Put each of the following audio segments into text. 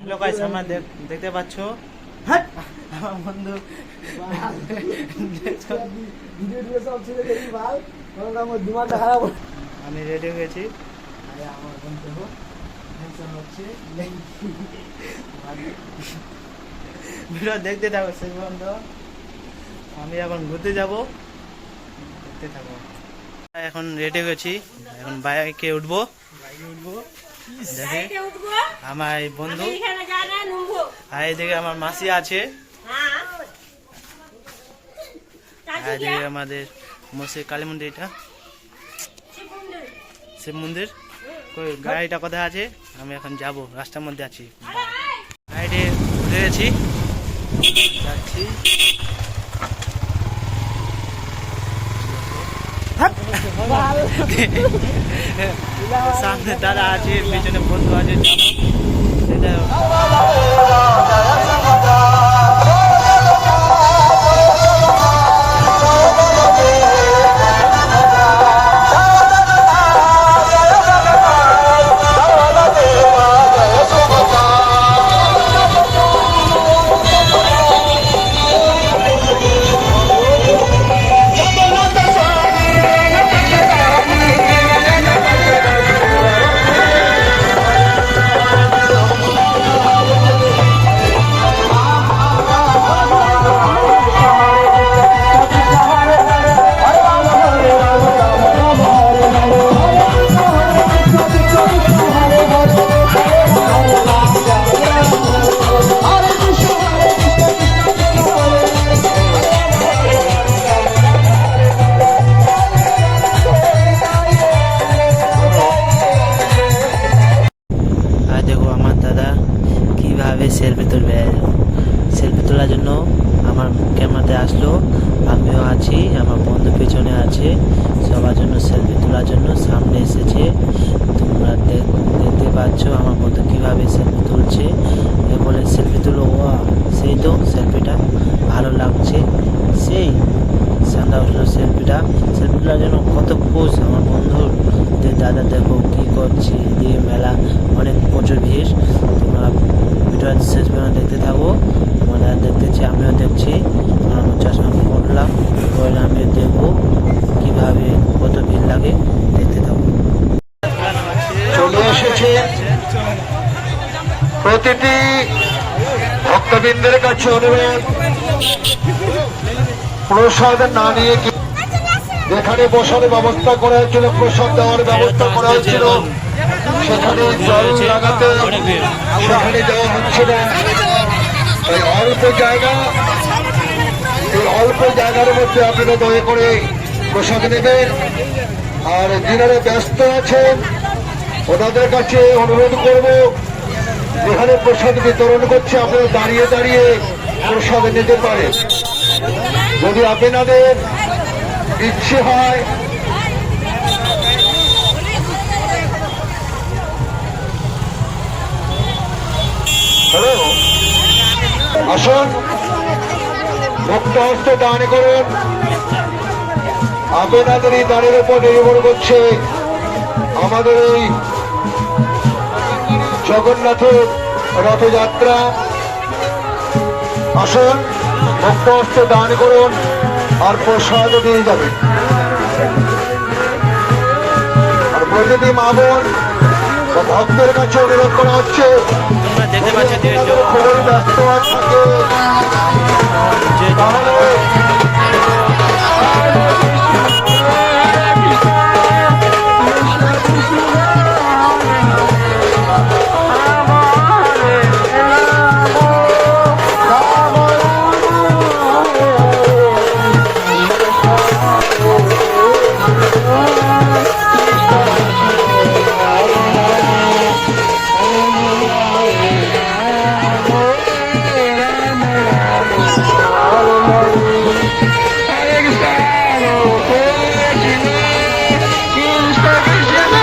Hello guys, আমরা দেখতে পাচ্ছ হ্যাঁ আমার বন্ধু আমি রেডি হয়ে গেছি। আমার বন্ধু হচ্ছে ভিডিও দেখতে থাকো শেষ পর্যন্ত। আমি এখন ঘুরতে যাব, দেখতে থাকো। এখন রেডি হয়েছি, এখন বাইকে উঠবো। দেখে আমার বন্ধু আর এদিকে আমার মাসি আছে, আর এদিকে আমাদের মসজিদ কালী মন্দির, এটা শিব মন্দির। গাড়িটা কোথায় আছে? আমি এখন যাব, রাস্তার মধ্যে আছি। গাড়িতে উঠে গেছি, যাচ্ছি। সামনে দাদা আছে, পেছনে বন্ধু আছে। সেলফি তুলবে, সেলফি তোলার জন্য আমার ক্যামেরাতে আসলো। আমিও আছি, আমার বন্ধু পেছনে আছে, সবার জন্য সেলফি তোলার জন্য সামনে এসেছে। তোমরা দেখতে পাচ্ছ আমার বন্ধু কিভাবে সেলফি তুলছে। বলে সেলফি তুলো, সেই তো সেলফিটা ভালো লাগছে, সেই সান্দা উঠলো সেলফিটা। সেলফি তোলার জন্য কত পোজ আমার বন্ধুর। দাদা দেখো কি করছে, দিয়ে মেলা অনেক প্রচুর ভিড়। তোমরা ভিডিওটা শেষ পর্যন্ত দেখতে থাকো। তোমরা দেখতেছি, আমিও দেখছি। আমার চশমা পড়লাম, পড়লে আমিও দেখবো কিভাবে কত ভিড় লাগে, দেখতে থাকো। চলে এসেছে প্রতিটি ভক্তবৃন্দের কাছে অনুরোধ, প্রসাদ না নিয়ে যেখানে বসার ব্যবস্থা করা হয়েছিল, প্রসাদ দেওয়ার ব্যবস্থা করা হয়েছিল, সেখানে জল লাগাতে সেখানে দেওয়া হচ্ছে না। এই অল্প জায়গার মধ্যে আপনারা দয়া করে প্রসাদ নেবেন। আর যিনারা ব্যস্ত আছেন ওনাদের কাছে অনুরোধ করব, যেখানে প্রসাদ বিতরণ করছে আপনারা দাঁড়িয়ে দাঁড়িয়ে প্রসাদ নিতে পারেন। যদি আপনাদের ইচ্ছে হয় আসুন, মুক্ত হস্তে দান করুন। আপনাদের এই দানের উপর নির্ভর করছে আমাদের এই জগন্নাথের রথযাত্রা। আসুন, মুক্ত হস্তে দান করুন, আর প্রসাদ দিয়ে যাবেন। আর প্রতিটি মা বোন ভক্তের কাছে অনুরোধ করা হচ্ছে, খুবই ব্যস্ত থাকে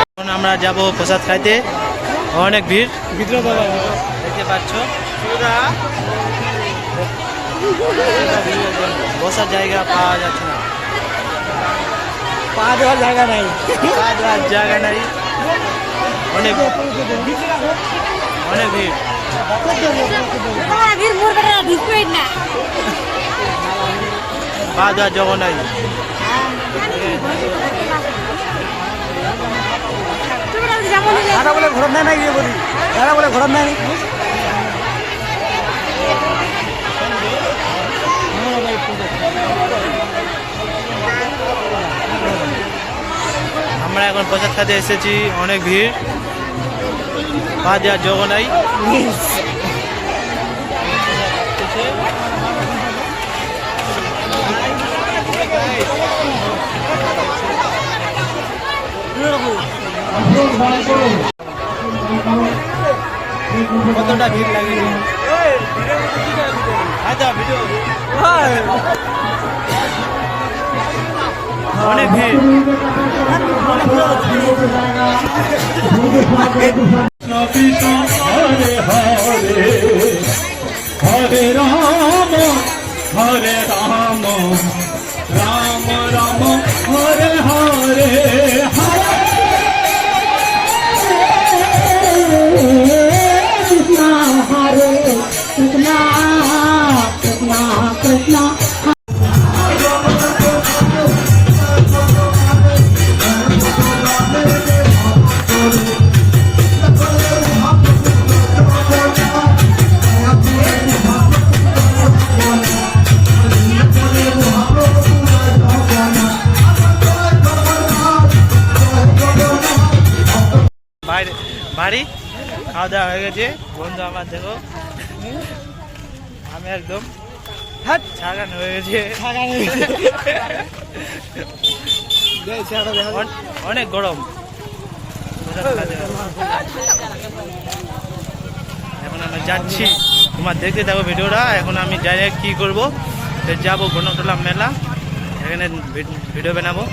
তাহলে আমরা যাবো প্রসাদ খাইতে, অনেক ভিড় ভিতরে দেখতে পাচ্ছ। বসার জায়গা পাওয়া যাচ্ছে না, পা দেওয়ার জায়গা নাই, অনেক অনেক ভিড়। পা দেওয়ার জগৎ নাই। বলে ঘোরার নেয় না গিয়ে বলি বলে ঘোরার নেয় আমরা এখন প্রসাদ খাতে এসেছি, অনেক ভিড়, পা দেওয়ার জগৎ নাই। কতটা ভিড় লাগে, অনেক ভিড়। হরে হরে হরে রাম হরে Ram Ram Ram Hare Hare Hare Krishna, Krishna Krishna. বাড়ি খাওয়া দাওয়া হয়ে গেছে বন্ধু আমার, দেখো আমি একদম ছাগান হয়ে গেছে, অনেক গরম। এখন আমরা যাচ্ছি, তোমার দেখতে থাকো ভিডিওটা। এখন আমি ডাইরেক্ট কি করবো, যাবো গণতলা মেলা, এখানে ভিডিও বানাবো।